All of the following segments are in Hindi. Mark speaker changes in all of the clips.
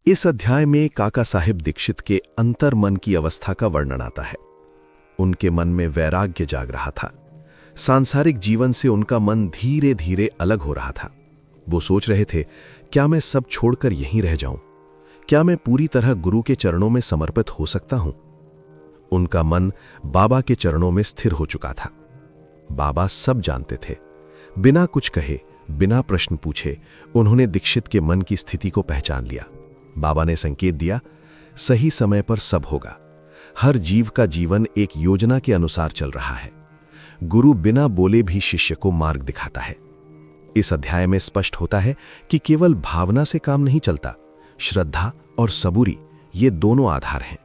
Speaker 1: इस अध्याय में काका साहिब दीक्षित के अंतर मन की अवस्था का वर्णन आता है। उनके मन में वैराग्य जाग रहा था। सांसारिक जीवन से उनका मन धीरे धीरे अलग हो रहा था। वो सोच रहे थे, क्या मैं सब छोड़कर यहीं रह जाऊं? क्या मैं पूरी तरह गुरु के चरणों में समर्पित हो सकता हूं? उनका मन बाबा के चरणों में स्थिर हो चुका था। बाबा सब जानते थे। बिना कुछ कहे, बिना प्रश्न पूछे उन्होंने दीक्षित के मन की स्थिति को पहचान लिया। बाबा ने संकेत दिया, सही समय पर सब होगा। हर जीव का जीवन एक योजना के अनुसार चल रहा है। गुरु बिना बोले भी शिष्य को मार्ग दिखाता है। इस अध्याय में स्पष्ट होता है कि केवल भावना से काम नहीं चलता। श्रद्धा और सबूरी, ये दोनों आधार हैं।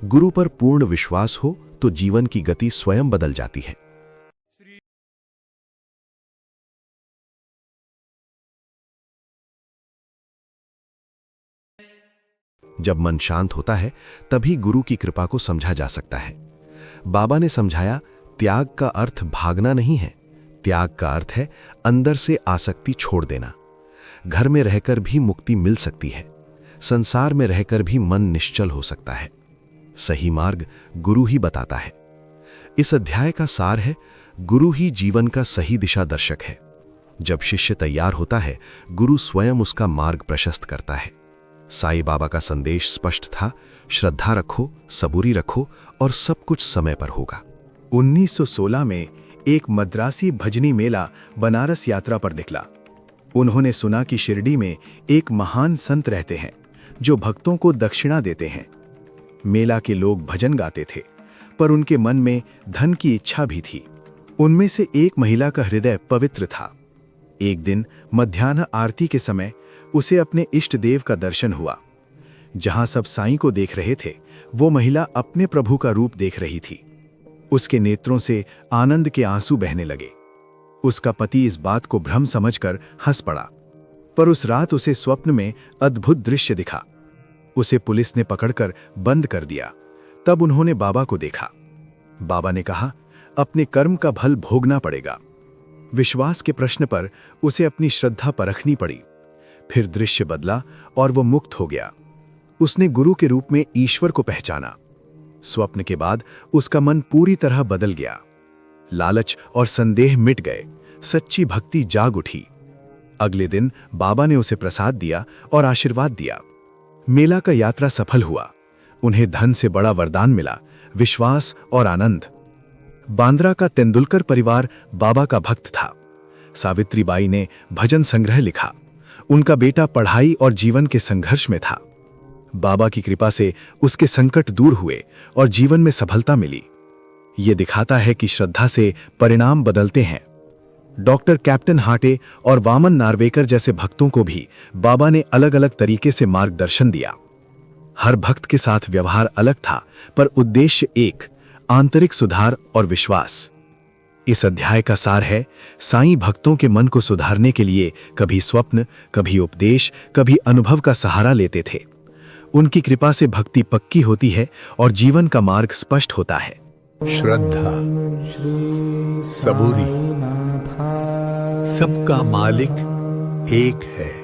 Speaker 1: गुरु पर पूर्ण विश्वास हो तो जीवन की गति स्वयं बदल जाती है। जब मन शांत होता है तभी गुरु की कृपा को समझा जा सकता है। बाबा ने समझाया, त्याग का अर्थ भागना नहीं है। त्याग का अर्थ है अंदर से आसक्ति छोड़ देना। घर में रहकर भी मुक्ति मिल सकती है। संसार में रहकर भी मन निश्चल हो सकता है। सही मार्ग गुरु ही बताता है। इस अध्याय का सार है, गुरु ही जीवन का सही दिशा दर्शक है। जब शिष्य तैयार होता है, गुरु स्वयं उसका मार्ग प्रशस्त करता है। साईं बाबा का संदेश स्पष्ट था, श्रद्धा रखो, सबूरी रखो और सब कुछ समय पर होगा।
Speaker 2: 1916 में एक मद्रासी भजनी मेला बनारस यात्रा पर निकला। उन्होंने सुना कि शिरडी में एक महान संत रहते हैं जो भक्तों को दक्षिणा देते हैं। मेला के लोग भजन गाते थे, पर उनके मन में धन की इच्छा भी थी। उनमें से एक महिला का हृदय पवित्र था। एक दिन मध्याह्न आरती के समय उसे अपने इष्ट देव का दर्शन हुआ। जहां सब साईं को देख रहे थे, वो महिला अपने प्रभु का रूप देख रही थी। उसके नेत्रों से आनंद के आंसू बहने लगे। उसका पति इस बात को भ्रम समझकर हंस पड़ा, पर उस रात उसे स्वप्न में अद्भुत दृश्य दिखा। उसे पुलिस ने पकड़कर बंद कर दिया। तब उन्होंने बाबा को देखा। बाबा ने कहा, अपने कर्म का फल भोगना पड़ेगा। विश्वास के प्रश्न पर उसे अपनी श्रद्धा परखनी पड़ी। फिर दृश्य बदला और वो मुक्त हो गया। उसने गुरु के रूप में ईश्वर को पहचाना। स्वप्न के बाद उसका मन पूरी तरह बदल गया। लालच और संदेह मिट गए। सच्ची भक्ति जाग उठी। अगले दिन बाबा ने उसे प्रसाद दिया और आशीर्वाद दिया। मेला का यात्रा सफल हुआ। उन्हें धन से बड़ा वरदान मिला, विश्वास और आनंद। बांद्रा का तेंदुलकर परिवार बाबा का भक्त था। सावित्रीबाई ने भजन संग्रह लिखा। उनका बेटा पढ़ाई और जीवन के संघर्ष में था। बाबा की कृपा से उसके संकट दूर हुए और जीवन में सफलता मिली। ये दिखाता है कि श्रद्धा से परिणाम बदलते हैं। डॉक्टर कैप्टन हाटे और वामन नार्वेकर जैसे भक्तों को भी बाबा ने अलग अलग तरीके से मार्गदर्शन दिया। हर भक्त के साथ व्यवहार अलग था, पर उद्देश्य एक, आंतरिक सुधार और विश्वास। इस अध्याय का सार है, साईं भक्तों के मन को सुधारने के लिए कभी स्वप्न, कभी उपदेश, कभी अनुभव का सहारा लेते थे। उनकी कृपा से भक्ति पक्की होती है और जीवन का मार्ग स्पष्ट होता है।
Speaker 3: श्रद्धा, सबूरी, सबका मालिक एक है।